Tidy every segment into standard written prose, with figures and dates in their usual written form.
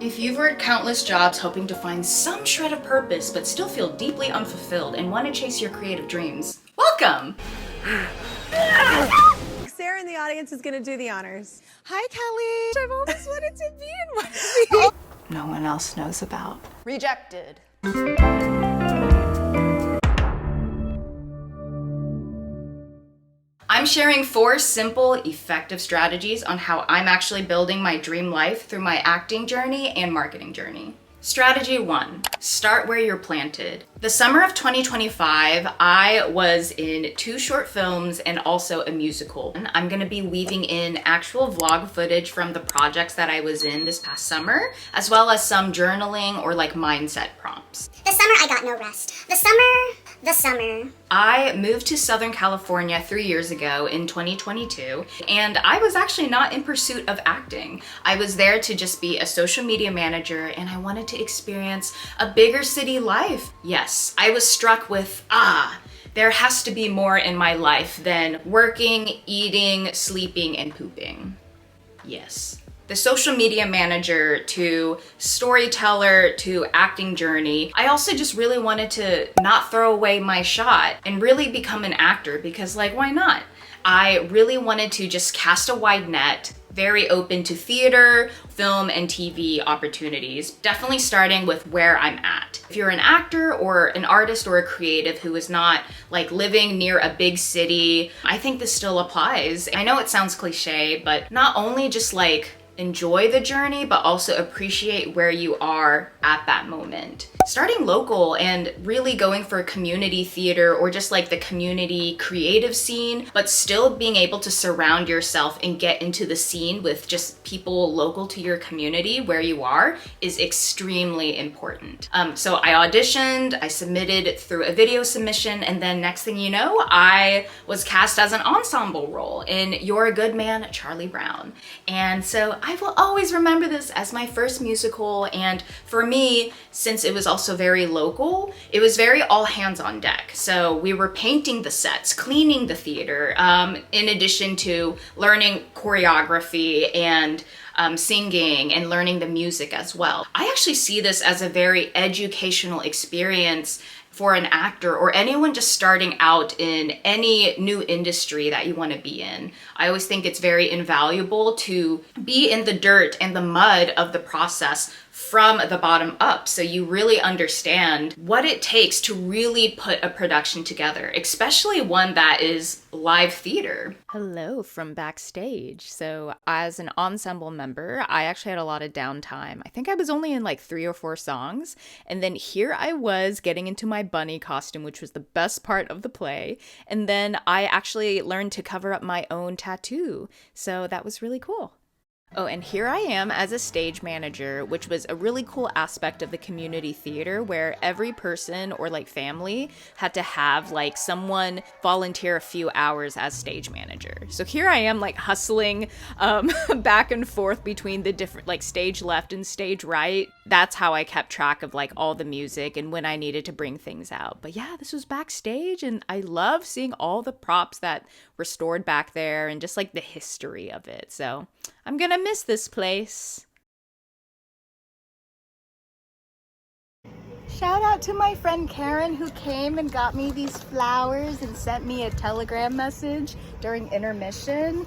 If you've worked countless jobs hoping to find some shred of purpose but still feel deeply unfulfilled and want to chase your creative dreams, welcome! Sarah in the audience is gonna do the honors. Hi, Kelly. I've always wanted to be in one of these. No one else knows about. Rejected. I'm sharing 4 simple, effective strategies on how I'm actually building my dream life through my acting journey and marketing journey. Strategy 1, start where you're planted. The summer of 2025, I was in 2 short films and also a musical. I'm gonna be weaving in actual vlog footage from the projects that I was in this past summer, as well as some journaling or like mindset prompts. The summer I got no rest. The summer. I moved to Southern California 3 years ago in 2022, and I was actually not in pursuit of acting. I was there to just be a social media manager, and I wanted to experience a bigger city life. Yes, I was struck with, there has to be more in my life than working, eating, sleeping, and pooping. Yes. The social media manager to storyteller to acting journey, I also just really wanted to not throw away my shot and really become an actor because, like, why not? I really wanted to just cast a wide net, very open to theater, film, and TV opportunities, definitely starting with where I'm at. If you're an actor or an artist or a creative who is not like living near a big city, I think this still applies. I know it sounds cliche, but not only just like enjoy the journey, but also appreciate where you are at that moment. Starting local and really going for community theater or just like the community creative scene, but still being able to surround yourself and get into the scene with just people local to your community where you are is extremely important. So I auditioned, I submitted through a video submission, and then next thing you know, I was cast as an ensemble role in You're a Good Man, Charlie Brown. And so I will always remember this as my first musical, and for me, since it was also very local, it was very all hands on deck. So we were painting the sets, cleaning the theater, in addition to learning choreography and singing and learning the music as well. I actually see this as a very educational experience for an actor or anyone just starting out in any new industry that you want to be in. I always think it's very invaluable to be in the dirt and the mud of the process from the bottom up, so you really understand what it takes to really put a production together, especially one that is live theater. Hello from backstage. So as an ensemble member, I actually had a lot of downtime. I think I was only in like 3 or 4 songs, and then here I was getting into my bunny costume, which was the best part of the play, and then I actually learned to cover up my own tattoo, so that was really cool. Oh, and here I am as a stage manager, which was a really cool aspect of the community theater where every person or like family had to have like someone volunteer a few hours as stage manager. So here I am like hustling back and forth between the different like stage left and stage right. That's how I kept track of like all the music and when I needed to bring things out. But yeah, this was backstage, and I love seeing all the props that were stored back there and just like the history of it. So I'm gonna miss this place. Shout out to my friend Karen who came and got me these flowers and sent me a telegram message during intermission.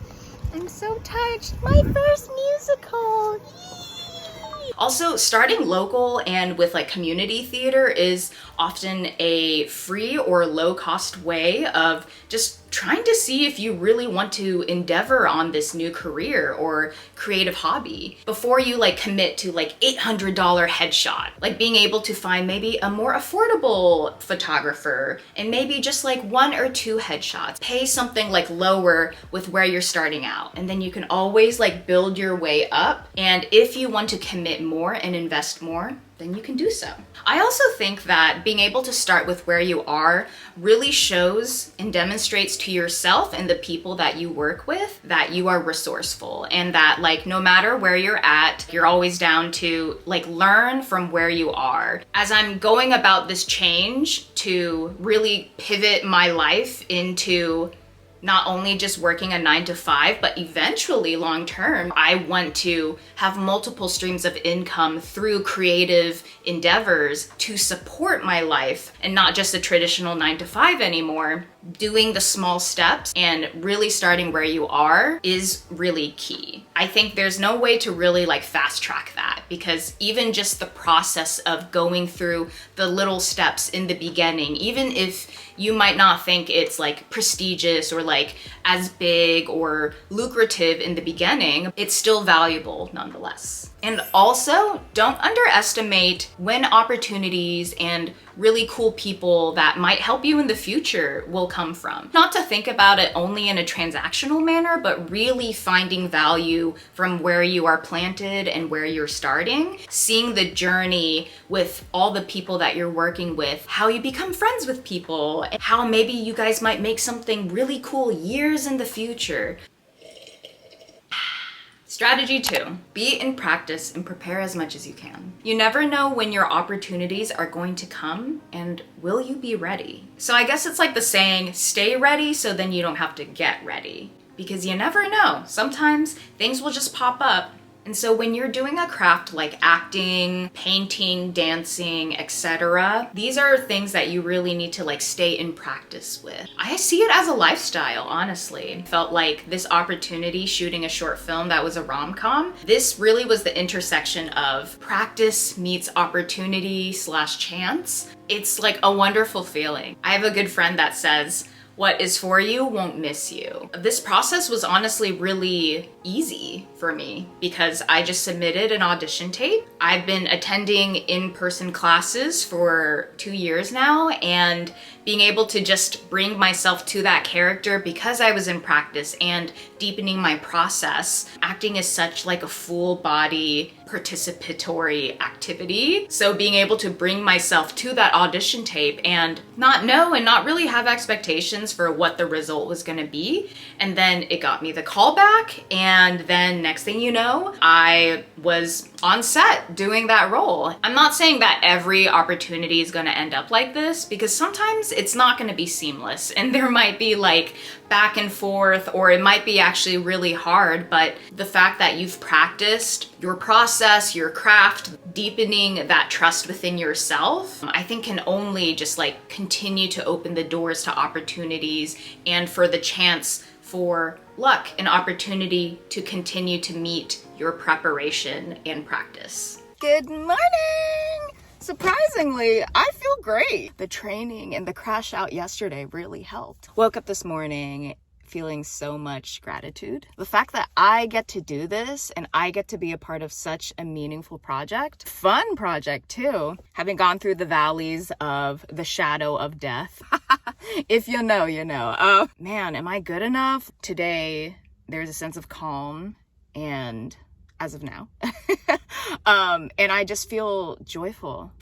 I'm so touched. My first musical. Yee! Also, starting local and with like community theater is often a free or low cost way of just trying to see if you really want to endeavor on this new career or creative hobby before you like commit to like $800 headshot. Like being able to find maybe a more affordable photographer and maybe just like 1 or 2 headshots. Pay something like lower with where you're starting out, and then you can always like build your way up. And if you want to commit more and invest more, then you can do so. I also think that being able to start with where you are really shows and demonstrates to yourself and the people that you work with that you are resourceful, and that like no matter where you're at, you're always down to like learn from where you are. As I'm going about this change to really pivot my life into not only just working a 9 to 5, but eventually long term, I want to have multiple streams of income through creative endeavors to support my life and not just a traditional 9 to 5 anymore. Doing the small steps and really starting where you are is really key. I think there's no way to really like fast track that, because even just the process of going through the little steps in the beginning, even if you might not think it's like prestigious or like as big or lucrative in the beginning, it's still valuable nonetheless. And also, don't underestimate when opportunities and really cool people that might help you in the future will come from. Not to think about it only in a transactional manner, but really finding value from where you are planted and where you're starting. Seeing the journey with all the people that you're working with, how you become friends with people, and how maybe you guys might make something really cool years in the future. Strategy 2, be in practice and prepare as much as you can. You never know when your opportunities are going to come, and will you be ready? So I guess it's like the saying, stay ready so then you don't have to get ready. Because you never know, sometimes things will just pop up. And so when you're doing a craft like acting, painting, dancing, etc., these are things that you really need to like stay in practice with. I see it as a lifestyle, honestly. I felt like this opportunity shooting a short film that was a rom-com, this really was the intersection of practice meets opportunity / chance. It's like a wonderful feeling. I have a good friend that says, what is for you won't miss you. This process was honestly really easy for me because I just submitted an audition tape. I've been attending in-person classes for 2 years now, and being able to just bring myself to that character because I was in practice and deepening my process. Acting is such like a full body participatory activity. So being able to bring myself to that audition tape and not know and not really have expectations for what the result was gonna be. And then it got me the call back, and then next thing you know, I was on set doing that role. I'm not saying that every opportunity is gonna end up like this, because sometimes it's not gonna be seamless and there might be like back and forth, or it might be actually really hard, but the fact that you've practiced your process, your craft, deepening that trust within yourself, I think can only just like continue to open the doors to opportunities and for the chance for luck and opportunity to continue to meet your preparation and practice. Good morning! Surprisingly, I feel great. The training and the crash out yesterday really helped. Woke up this morning feeling so much gratitude. The fact that I get to do this and I get to be a part of such a meaningful project, fun project too, having gone through the valleys of the shadow of death. If you know, you know. Man, am I good enough? Today, there's a sense of calm, and as of now. And I just feel joyful.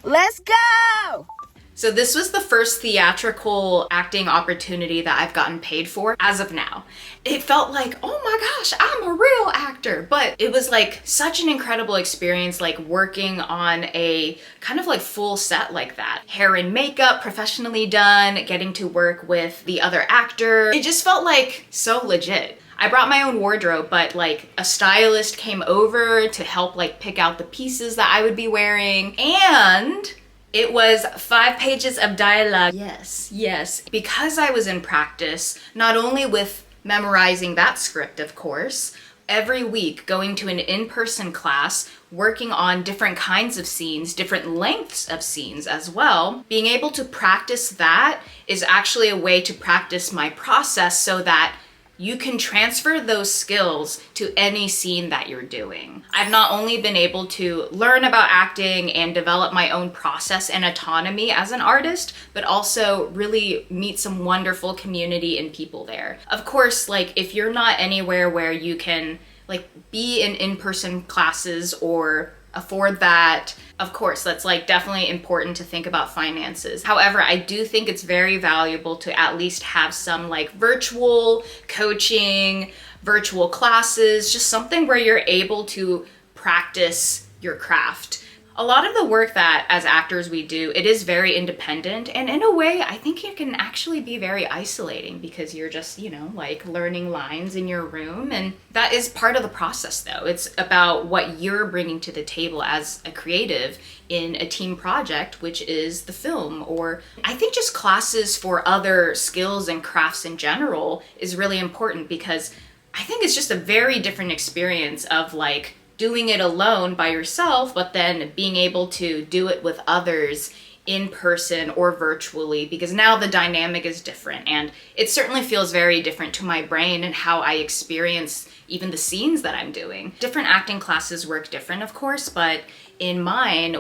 Let's go! So this was the first theatrical acting opportunity that I've gotten paid for as of now. It felt like, oh my gosh, I'm a real actor. But it was like such an incredible experience, like working on a kind of like full set like that. Hair and makeup professionally done, getting to work with the other actor. It just felt like so legit. I brought my own wardrobe, but like a stylist came over to help like pick out the pieces that I would be wearing, and it was 5 pages of dialogue. Yes. Because I was in practice, not only with memorizing that script, of course, every week going to an in-person class, working on different kinds of scenes, different lengths of scenes as well. Being able to practice that is actually a way to practice my process so that you can transfer those skills to any scene that you're doing. I've not only been able to learn about acting and develop my own process and autonomy as an artist, but also really meet some wonderful community and people there. Of course, like if you're not anywhere where you can like be in-person classes or afford that, of course, that's like definitely important to think about finances. However, I do think it's very valuable to at least have some like virtual coaching, virtual classes, just something where you're able to practice your craft. A lot of the work that as actors we do, it is very independent, and in a way I think it can actually be very isolating because you're just, like learning lines in your room, and that is part of the process though. It's about what you're bringing to the table as a creative in a team project, which is the film. Or I think just classes for other skills and crafts in general is really important because I think it's just a very different experience of like doing it alone by yourself, but then being able to do it with others in person or virtually, because now the dynamic is different, and it certainly feels very different to my brain and how I experience even the scenes that I'm doing. Different acting classes work different, of course, but in mine,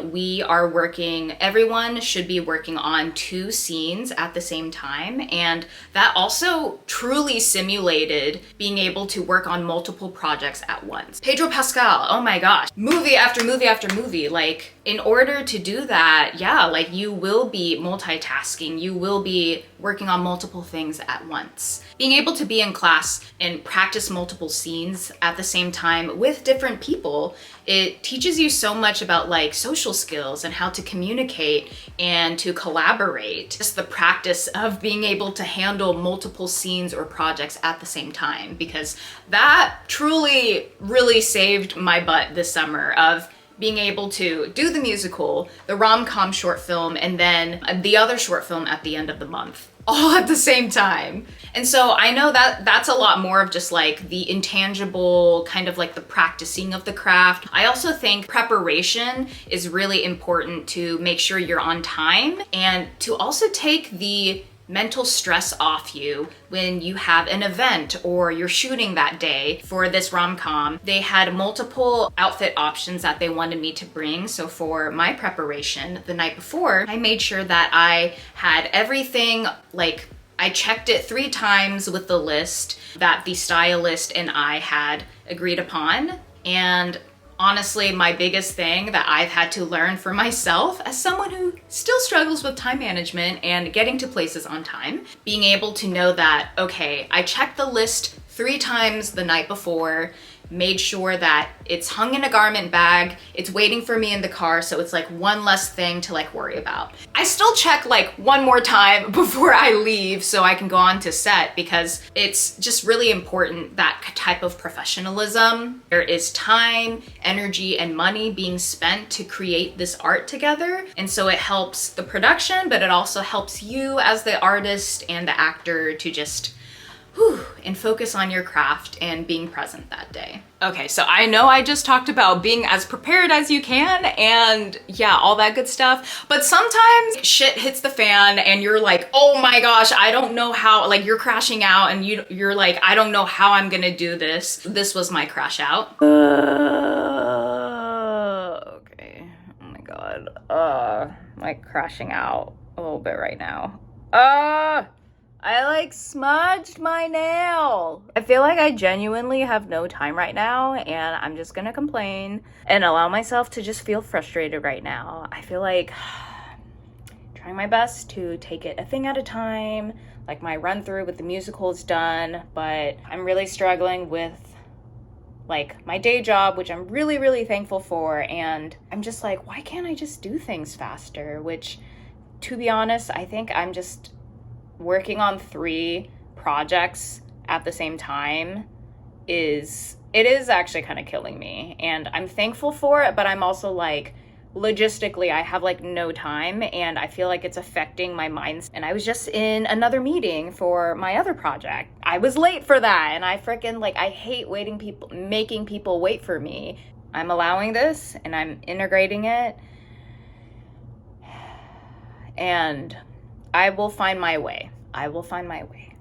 everyone should be working on 2 scenes at the same time, and that also truly simulated being able to work on multiple projects at once. Pedro Pascal, oh my gosh, movie after movie after movie. Like, in order to do that, yeah, like you will be multitasking, you will be working on multiple things at once. Being able to be in class and practice multiple scenes at the same time with different people, it teaches you so much about like social skills and how to communicate and to collaborate. Just the practice of being able to handle multiple scenes or projects at the same time, because that truly really saved my butt this summer of being able to do the musical, the rom-com short film, and then the other short film at the end of the month, all at the same time. And so I know that that's a lot more of just like the intangible, kind of like the practicing of the craft. I also think preparation is really important to make sure you're on time and to also take the mental stress off you when you have an event or you're shooting that day. For this rom-com, they had multiple outfit options that they wanted me to bring. So for my preparation the night before, I made sure that I had everything, like I checked it 3 times with the list that the stylist and I had agreed upon. And honestly, my biggest thing that I've had to learn for myself as someone who still struggles with time management and getting to places on time, being able to know that, okay, I checked the list 3 times the night before, made sure that it's hung in a garment bag, it's waiting for me in the car, so it's like one less thing to like worry about. I still check like one more time before I leave so I can go on to set, because it's just really important, that type of professionalism. There is time, energy, and money being spent to create this art together, and so it helps the production, but it also helps you as the artist and the actor to just and focus on your craft and being present that day. Okay, so I know I just talked about being as prepared as you can and yeah, all that good stuff, but sometimes shit hits the fan and you're like, oh my gosh, I don't know how, like you're crashing out and you're like, I don't know how I'm gonna do this. This was my crash out. Okay, oh my god. I'm like crashing out a little bit right now. I like smudged my nail. I feel like I genuinely have no time right now, and I'm just gonna complain and allow myself to just feel frustrated right now. I feel like trying my best to take it a thing at a time. Like my run through with the musical is done, but I'm really struggling with like my day job, which I'm really, really thankful for. And I'm just like, why can't I just do things faster? Which, to be honest, I think I'm just working on 3 projects at the same time is actually kind of killing me, and I'm thankful for it, but I'm also like, logistically I have like no time, and I feel like it's affecting my mind. And I was just in another meeting for my other project. I was late for that, and I freaking like, I hate making people wait for me. I'm allowing this and I'm integrating it, and I will find my way. I will find my way.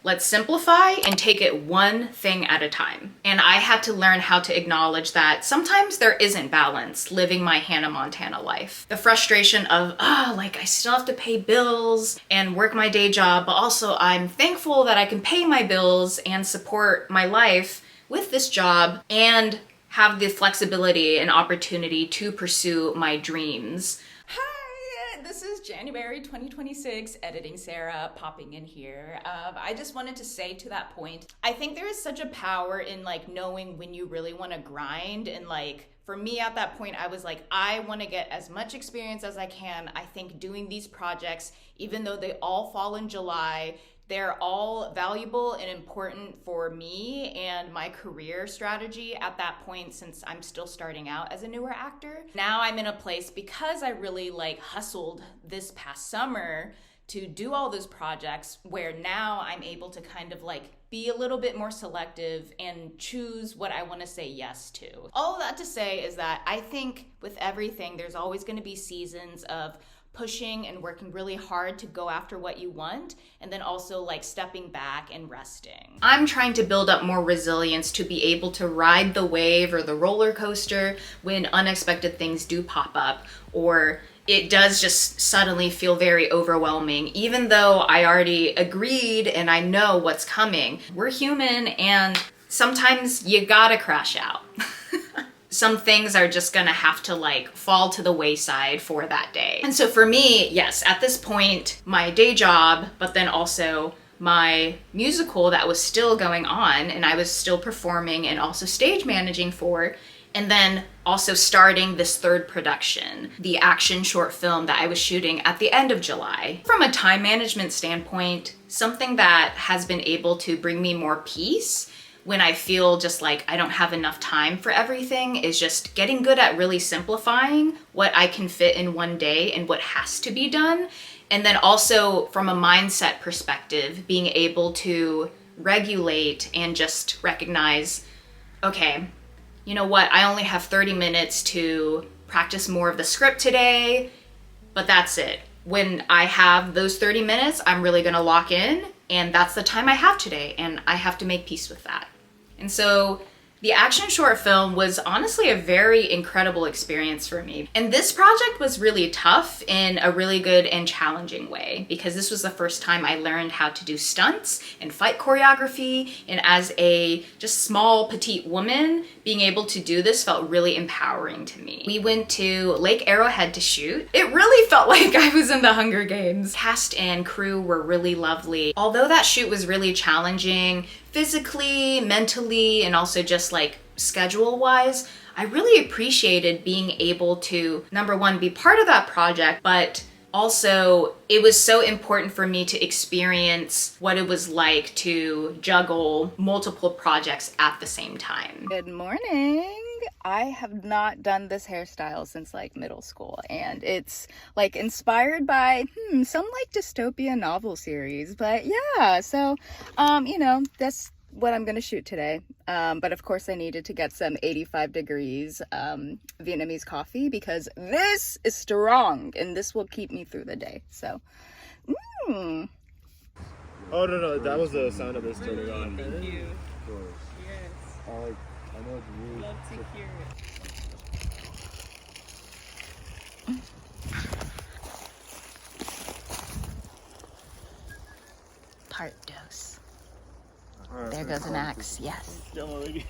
Let's simplify and take it one thing at a time. And I had to learn how to acknowledge that sometimes there isn't balance living my Hannah Montana life. The frustration of, like I still have to pay bills and work my day job, but also I'm thankful that I can pay my bills and support my life with this job and have the flexibility and opportunity to pursue my dreams. This is January 2026, Editing Sarah, popping in here. I just wanted to say to that point, I think there is such a power in like knowing when you really want to grind and like For me at that point, I was like, I want to get as much experience as I can. I think doing these projects, even though they all fall in July, they're all valuable and important for me and my career strategy at that point, since I'm still starting out as a newer actor. Now I'm in a place, because I really like hustled this past summer to do all those projects, where now I'm able to kind of like be a little bit more selective and choose what I want to say yes to. All of that to say is that I think with everything, there's always going to be seasons of pushing and working really hard to go after what you want, and then also like stepping back and resting. I'm trying to build up more resilience to be able to ride the wave or the roller coaster when unexpected things do pop up, or it does just suddenly feel very overwhelming, even though I already agreed and I know what's coming. We're human, and sometimes you gotta crash out. Some things are just gonna have to like fall to the wayside for that day. And so for me, yes, at this point, my day job, but then also my musical that was still going on and I was still performing and also stage managing for, and then also starting this third production, the action short film that I was shooting at the end of July. From a time management standpoint, something that has been able to bring me more peace when I feel just like I don't have enough time for everything is just getting good at really simplifying what I can fit in one day and what has to be done. And then also from a mindset perspective, being able to regulate and just recognize, okay, you know what, I only have 30 minutes to practice more of the script today, but that's it. When I have those 30 minutes, I'm really gonna lock in, and that's the time I have today, and I have to make peace with that. And so the action short film was honestly a very incredible experience for me. And this project was really tough in a really good and challenging way, because this was the first time I learned how to do stunts and fight choreography. And as a just small petite woman, being able to do this felt really empowering to me. We went to Lake Arrowhead to shoot. It really felt like I was in the Hunger Games. Cast and crew were really lovely. Although that shoot was really challenging, physically, mentally, and also just like schedule-wise, I really appreciated being able to, number one, be part of that project, but also it was so important for me to experience what it was like to juggle multiple projects at the same time. Good morning. I have not done this hairstyle since like middle school, and it's like inspired by some like dystopia novel series, but yeah, so you know, that's what I'm gonna shoot today. But of course I needed to get some 85 degrees Vietnamese coffee, because this is strong and this will keep me through the day. So Oh no, that was the sound of this turning on. Thank you. Of course. Yes. I know it's really Love to hear it. part dose. Alright, There goes an axe. Yes. Yeah, already.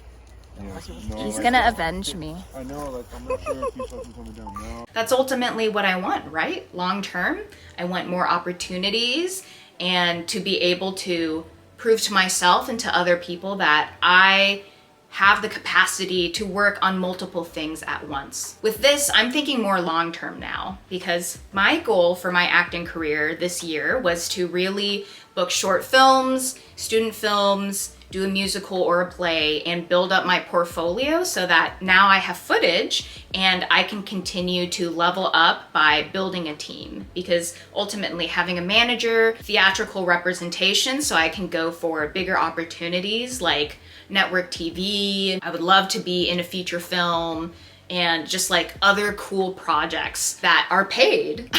He's gonna avenge me. I know, like, I'm not sure if you saw something coming down now. That's ultimately what I want, right? Long term, I want more opportunities and to be able to prove to myself and to other people that I have the capacity to work on multiple things at once. With this, I'm thinking more long term now, because my goal for my acting career this year was to really book short films, student films, do a musical or a play, and build up my portfolio so that now I have footage and I can continue to level up by building a team. Because ultimately having a manager, theatrical representation, so I can go for bigger opportunities like network TV. I would love to be in a feature film and just like other cool projects that are paid.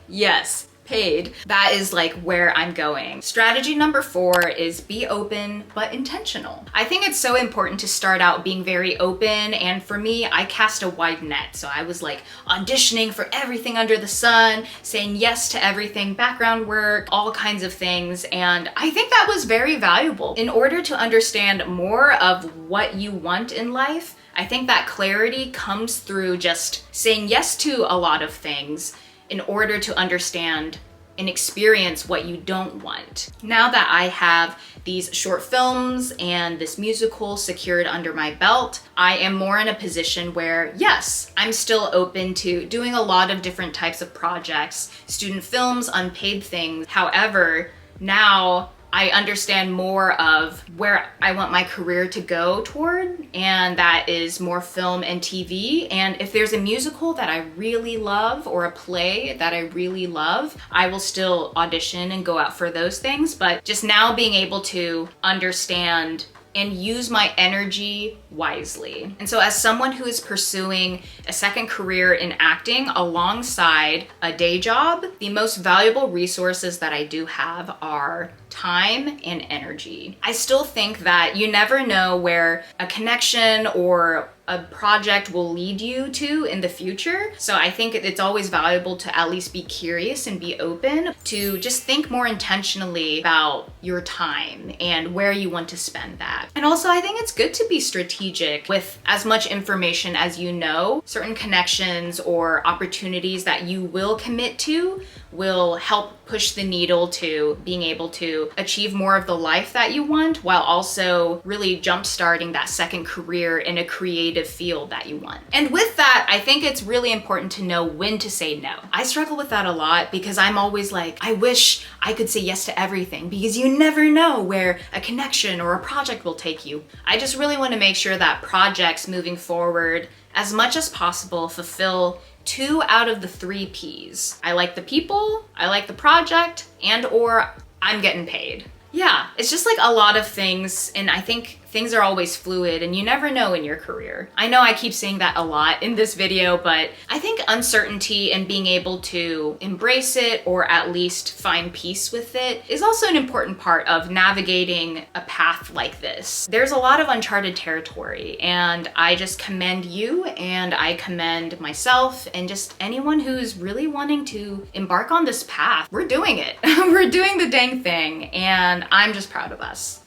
Yes, paid. That is like where I'm going. Strategy number 4 is be open but intentional. I think it's so important to start out being very open, and for me, I cast a wide net. So I was like auditioning for everything under the sun, saying yes to everything, background work, all kinds of things, and I think that was very valuable. In order to understand more of what you want in life, I think that clarity comes through just saying yes to a lot of things in order to understand and experience what you don't want. Now that I have these short films and this musical secured under my belt, I am more in a position where, yes, I'm still open to doing a lot of different types of projects, student films, unpaid things. However, now I understand more of where I want my career to go toward, and that is more film and TV. And if there's a musical that I really love or a play that I really love, I will still audition and go out for those things. But just now being able to understand and use my energy wisely. And so as someone who is pursuing a second career in acting alongside a day job, the most valuable resources that I do have are time and energy. I still think that you never know where a connection or a project will lead you to in the future. So I think it's always valuable to at least be curious and be open to just think more intentionally about your time and where you want to spend that. And also I think it's good to be strategic with as much information as you know. Certain connections or opportunities that you will commit to will help push the needle to being able to achieve more of the life that you want, while also really jump-starting that second career in a creative field that you want. And with that, I think it's really important to know when to say no. I struggle with that a lot because I'm always like, I wish I could say yes to everything, because you never know where a connection or a project will take you. I just really want to make sure that projects moving forward, as much as possible, fulfill 2 out of the 3 P's. I like the people, I like the project, and or I'm getting paid. Yeah, it's just like a lot of things, and I think things are always fluid and you never know in your career. I know I keep saying that a lot in this video, but I think uncertainty and being able to embrace it or at least find peace with it is also an important part of navigating a path like this. There's a lot of uncharted territory, and I just commend you and I commend myself and just anyone who's really wanting to embark on this path. We're doing it. We're doing the dang thing, and I'm just proud of us.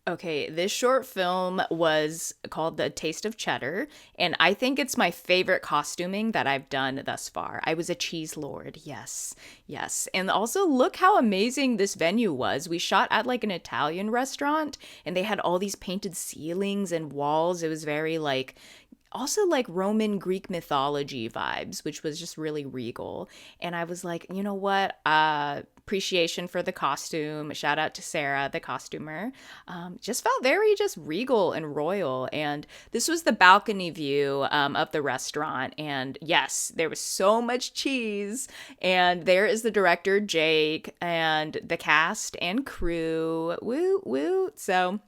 Okay, this short film was called The Taste of Cheddar, and I think it's my favorite costuming that I've done thus far. I was a cheese lord, yes, yes. And also look how amazing this venue was. We shot at like an Italian restaurant, and they had all these painted ceilings and walls. It was very like, also like Roman Greek mythology vibes, which was just really regal. And I was like, you know what? Appreciation for the costume. Shout out to Sarah, the costumer. Just felt very just regal and royal. And this was the balcony view of the restaurant. And yes, there was so much cheese. And there is the director, Jake, and the cast and crew. Woo, woo. So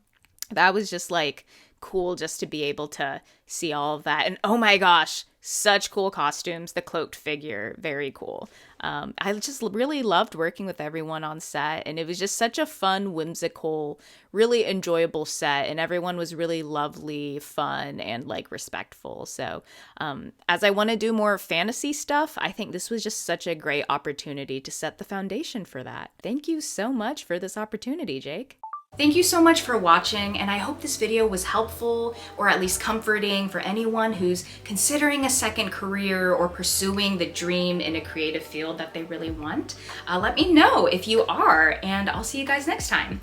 that was just like cool just to be able to see all of that. And oh my gosh, such cool costumes. The cloaked figure, very cool. I just really loved working with everyone on set, and it was just such a fun, whimsical, really enjoyable set, and everyone was really lovely, fun, and like respectful. So as I want to do more fantasy stuff, I think this was just such a great opportunity to set the foundation for that. Thank you so much for this opportunity, Jake. Thank you so much for watching, and I hope this video was helpful or at least comforting for anyone who's considering a second career or pursuing the dream in a creative field that they really want. Let me know if you are, and I'll see you guys next time.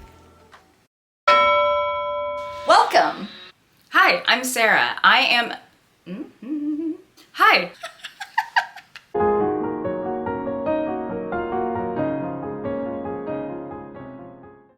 Welcome! Hi, I'm Sarah. Hi!